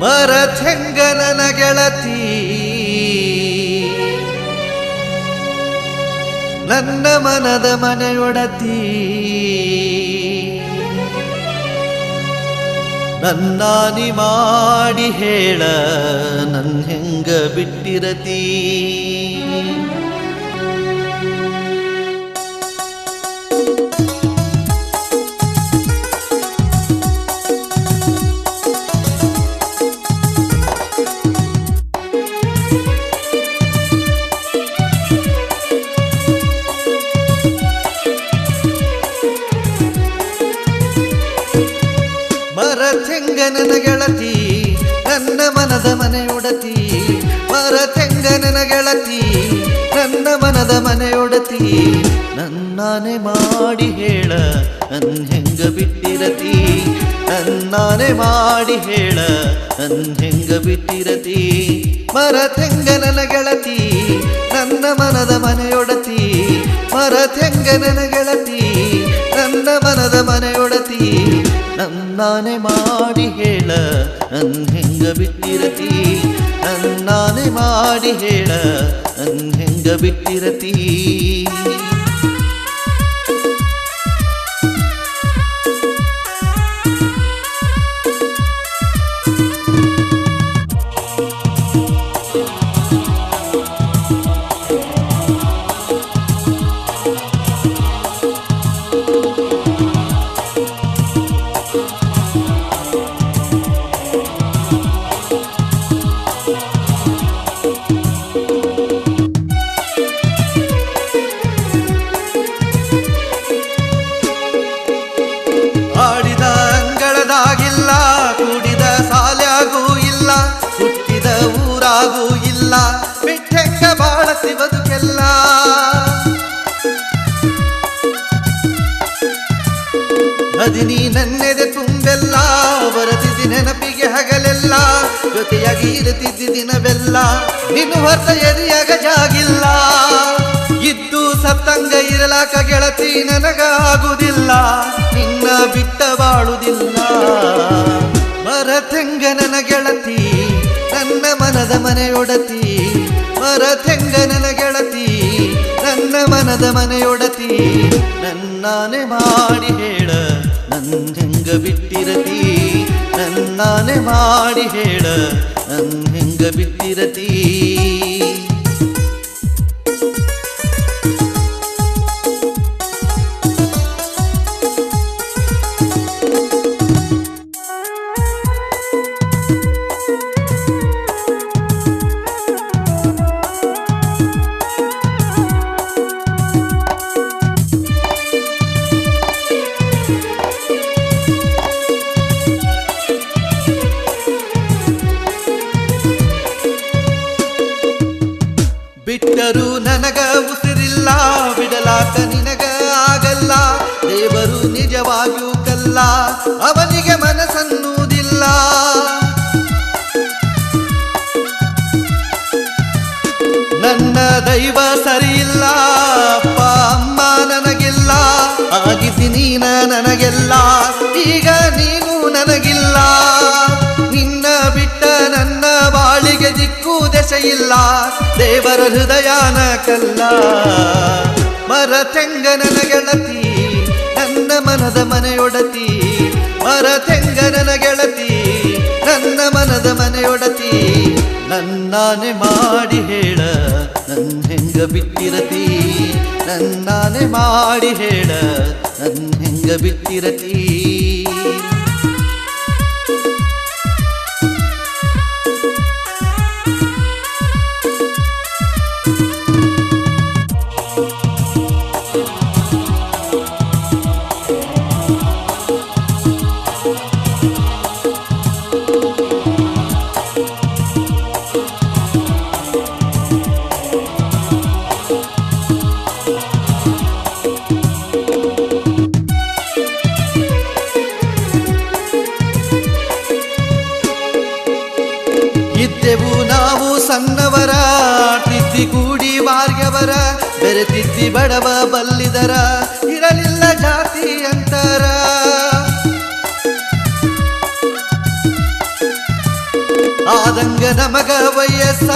ಮರಥೆಂಗ ನನ್ನ ಗೆಳತಿ ನನ್ನ ಮನದ ಮನೆಯೊಡತಿ ನನ್ನಾನಿ ಮಾಡಿ ಹೇಳ ನನ್ ಹೆಂಗ ಬಿಟ್ಟಿರತಿ ಮರಥೆಂಗ ನನ್ನ ಗೆಳತಿ ನನ್ನ ಮನದ ಮನೆಯೊಡತಿ ಮರಥೆಂಗ ನನ್ನ ಗೆಳತಿ ನನ್ನ ಮನದ ಮನೆಯೊಡತಿ ನನ್ನಾನೆ ಮಾಡಿ ಹೇಳ ನನ್ ಹೆಂಗ ಬಿಟ್ಟಿರತಿ ನನ್ನಾನೆ ಮಾಡಿ ಹೇಳ ನನ್ ಹೆಂಗ ಬಿಟ್ಟಿರತಿ ಮರಥೆಂಗ ನನ್ನ ಗೆಳತಿ ನನ್ನ ಮನದ ಮನೆಯೊಡತಿ ಮರಥೆಂಗ ನನ್ನ ಗೆಳತಿ ನನ್ನ ಮನದ ಮನೆಯೊಡತಿ ನನ್ನಾನೆ ಮಾಡಿ ಹೇಳ ನನ್ ಹೆಂಗ ಬಿಟ್ಟಿರತಿ ನನ್ನಾನೆ ಮಾಡಿ ಹೇಳ ನನ್ ಹೆಂಗ ಬಿಟ್ಟಿರತಿ ಆಡಿದ ಅಂಗಳದಾಗಿಲ್ಲ ಕೂಡಿದ ಸಾಲ್ಯಾಗೂ ಇಲ್ಲ ಹುಟ್ಟಿದ ಊರಾಗೂ ಇಲ್ಲ ಬಿಟ್ಟೆಂಗ ಬಾಳತಿ ಬದುಕೆಲ್ಲ ಅದಿನಿ ನನ್ನೆದೆ ತುಂಬೆಲ್ಲ ಬರತಿದ್ದಿ ನೆನಪಿಗೆ ಹಗಲೆಲ್ಲ ಜೊತೆಯಾಗಿ ಇರುತ್ತಿದ್ದಿ ದಿನವೆಲ್ಲ ನಿನ್ನ ಹೊರತ ಎದೆಯಾಗ ಜಾಗಿಲ್ಲ ಇದ್ದು ಸತ್ತಂಗ ಇರಲಾಕ ಗೆಳತಿ ನನಗಾಗುವುದಿಲ್ಲ ನಿನ್ನ ಬಿಟ್ಟ ಬಾಳುವುದಿಲ್ಲ ಮರಥೆಂಗ ನನ್ನ ಗೆಳತಿ ನನ್ನ ಮನದ ಮನೆಯೊಡತಿ ಮರಥೆಂಗ ನನ್ನ ಗೆಳತಿ ನನ್ನ ಮನದ ಮನೆಯೊಡತಿ ನನ್ನಾನೆ ಮಾಡಿ ಹೇಳ ನನ್ ಹೆಂಗ ಬಿಟ್ಟಿರತಿ ನನ್ನಾನೆ ಮಾಡಿ ಹೇಳ ನನ್ ಹೆಂಗ ಬಿಟ್ಟಿರತಿ ಬಿಟ್ಟರು ನನಗ ಉಸಿರಿಲ್ಲ ಬಿಡಲಾಕ ನಿನಗ ಆಗಲ್ಲ ದೇವರು ನಿಜವಾಗಿಯೂ ಕಲ್ಲ ಅವನಿಗೆ ಮನಸ್ಸನ್ನುವುದಿಲ್ಲ ನನ್ನ ದೈವ ಸರಿಯಿಲ್ಲ ಅಪ್ಪ ಅಮ್ಮ ನನಗಿಲ್ಲ ಆಗಿಸಿ ನೀನ ನನಗೆಲ್ಲ ಈಗ ನೀನು ನನಗಿಲ್ಲ ನಿನ್ನ ಬಿಟ್ಟ ನನ್ನ ಬಾಳಿಗೆ ದಿಕ್ಕು ದೆಸೆ ಇಲ್ಲ ದೇವರ ಹೃದಯನ ಕಲ್ಲ ಮರಥೆಂಗ ನನ್ನ ಗೆಳತಿ ನನ್ನ ಮನದ ಮನೆಯೊಡತಿ ಮರಥೆಂಗ ನನ್ನ ಗೆಳತಿ ನನ್ನ ಮನದ ಮನೆಯೊಡತಿ ನನ್ನಾನೆ ಮಾಡಿ ಹೇಳ ನನ್ ಹೆಂಗ ಬಿಟ್ಟಿರತಿ ನನ್ನಾನೆ ಮಾಡಿ ಹೇಳ ನನ್ ಹೆಂಗ ಬಿಟ್ಟಿರತಿ ಇದ್ದೆವು ನಾವು ಸಣ್ಣವರ ತಿದ್ದಿ ಕೂಡಿ ವಾರ್ಯವರ ಬೆರೆತಿದ್ದಿ ಬಡವ ಬಲ್ಲಿದರ ಇರಲಿಲ್ಲ ಜಾತಿ ಅಂತರ ನಮಗ ವಯಸ್ಸ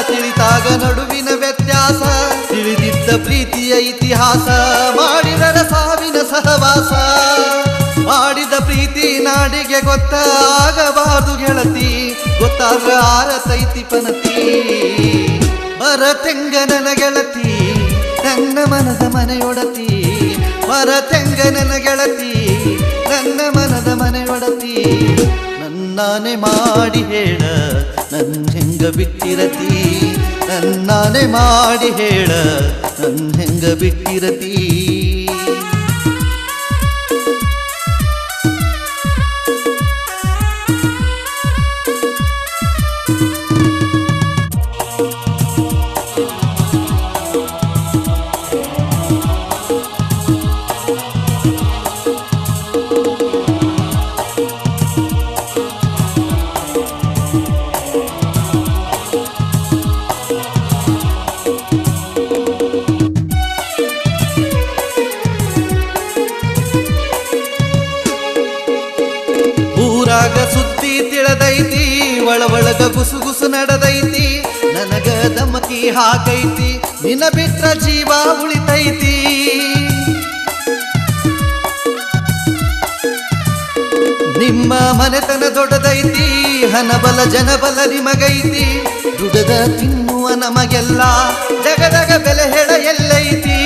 ತಿಳಿತಾಗ ನಡುವಿನ ವ್ಯತ್ಯಾಸ ತಿಳಿದಿದ್ದ ಪ್ರೀತಿಯ ಇತಿಹಾಸ ಮಾಡಿದರ ಸಾವಿನ ಸಹವಾಸ ಮಾಡಿದ ಪ್ರೀತಿ ನಾಡಿಗೆ ಗೊತ್ತಾಗಬಾರದು ಗೆಳತಿ ಗೊತ್ತಾಗ ಆರತೈತಿ ಪನತಿ ಮರತೆಂಗ ನನ್ನ ಗೆಳತಿ ನನ್ನ ಮನದ ಮನೆಯೊಡತಿ ಮರತೆಂಗ ನನ್ನ ಗೆಳತಿ ನನ್ನ ಮನದ ಮನೆಯೊಡತಿ ನನ್ನಾನೆ ಮಾಡಿ ಹೇಳ ನನ್ನ ಹೆಂಗ ಬಿಟ್ಟಿರತಿ ನನ್ನಾನೆ ಮಾಡಿ ಹೇಳ ನನ್ನ ಹೆಂಗ ಬಿಟ್ಟಿರತಿ ಊರಾಗ ಸುದ್ದಿ ತಿಳದೈತಿ ಒಳಗ ಗುಸುಗುಸು ನಡೆದೈತಿ ನನಗ ದಮಕಿ ಹಾಕೈತಿ ನಿನ್ನ ಬಿಟ್ರ ಜೀವ ಉಳಿತೈತಿ ನಿಮ್ಮ ಮನೆತನ ದೊಡ್ಡದೈತಿ ಹಣಬಲ ಜನಬಲ ನಿಮಗೈತಿ ದುಡದ ತಿನ್ನುವ ನಮಗೆಲ್ಲ ಜಗದಾಗ ಬೆಲೆ ಹೇಳ ಎಲ್ಲೈತಿ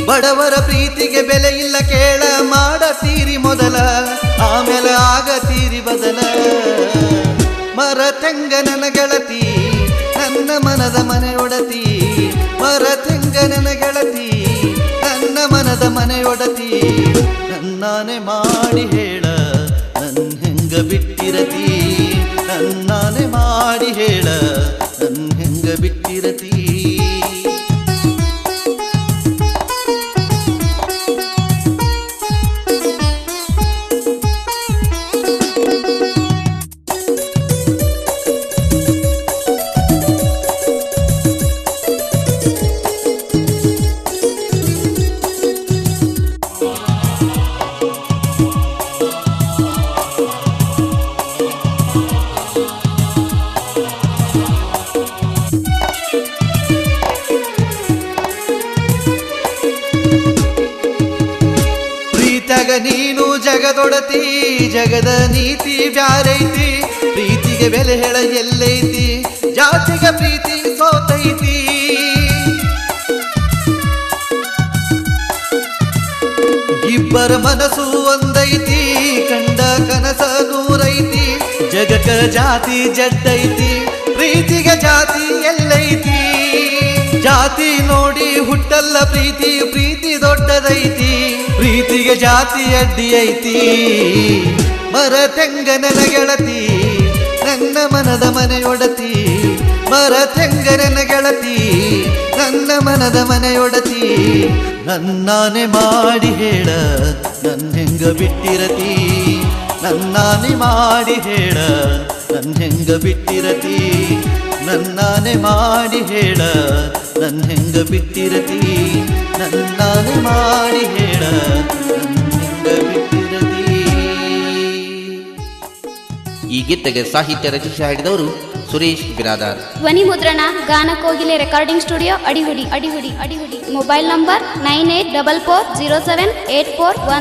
ಬಡವರ ಪ್ರೀತಿಗೆ ಬೆಲೆ ಇಲ್ಲ ಕೇಳ ಮಾಡತೀರಿ ಮೊದಲ ಆಮೇಲೆ ಆಗತೀರಿ ಬದಲ ಮರತೆಂಗ ನನ್ನ ಗೆಳತಿ ನನ್ನ ಮನದ ಮನೆಯೊಡತಿ ಮರತೆಂಗ ನನ್ನ ಗೆಳತಿ ನನ್ನ ಮನದ ಮನೆಯೊಡತಿ ನನ್ನಾನೆ ಮಾಡಿ ಹೇಳ ನನ್ನ ಹೆಂಗ ಬಿಟ್ಟಿರತಿ ನನ್ನಾನೆ ಮಾಡಿ ಹೇಳ ನನ್ನ ಹೆಂಗ ಬಿಟ್ಟಿರತಿ ಪ್ರೀತಿಯಾಗ ನೀನು ಜಗದೊಡತಿ ಜಗದ ನೀತಿ ಬ್ಯಾರೈತಿ ಪ್ರೀತಿಗೆ ಬೆಲೆ ಹೇಳ ಎಲ್ಲೈತಿ ಜಾತಿಗೆ ಪ್ರೀತಿ ಸೋತೈತಿ ಇಬ್ಬರ ಮನಸ್ಸು ಒಂದೈತಿ ಕಂಡ ಕನಸ ನೂರೈತಿ ಜಗಕ ಜಾತಿ ಜಡ್ಡೈತಿ ಪ್ರೀತಿಗೆ ಜಾತಿ ಎಲ್ಲೈತಿ ಜಾತಿ ನೋಡಿ ಹುಟ್ಟಲ್ಲ ಪ್ರೀತಿ ಪ್ರೀತಿ ದೊಡ್ಡದೈತಿ ಪ್ರೀತಿಗೆ ಜಾತಿ ಅಡ್ಡಿ ಐತಿ ಮರತೆಂಗ ನನ್ನ ಗೆಳತಿ ನನ್ನ ಮನದ ಮನೆಯೊಡತಿ ಮರತೆಂಗ ನನ್ನ ಗೆಳತಿ ನನ್ನ ಮನದ ಮನೆಯೊಡತಿ ನನ್ನಾನೆ ಮಾಡಿ ಹೇಳ ನನ್ನ ಹೆಂಗ ಬಿಟ್ಟಿರತಿ ನನ್ನಾನೆ ಮಾಡಿ ಹೇಳ ನನ್ನ ಹೆಂಗ ಬಿಟ್ಟಿರತಿ ನನ್ನಾನೆ ಮಾಡಿ ಹೇಳ ನನ್ನ ಹೆಂಗ ಬಿಟ್ಟಿರತಿ ನನ್ನಾನೆ ಮಾಡಿ ಹೇಳ ನನ್ನ ಹೆಂಗ ಬಿಟ್ಟಿರತಿ. ಈ ಗೀತೆಗೆ ಸಾಹಿತ್ಯ ರಚಿಸಿ ಹಾಡಿದವರು ಸುರೇಶ್ ಬಿರಾದಾರ್. ಧ್ವನಿ ಮುದ್ರಣ ಗಾನ ಕೋಗಿಲೆ recording studio Adihudi. Mobile number 9844078414.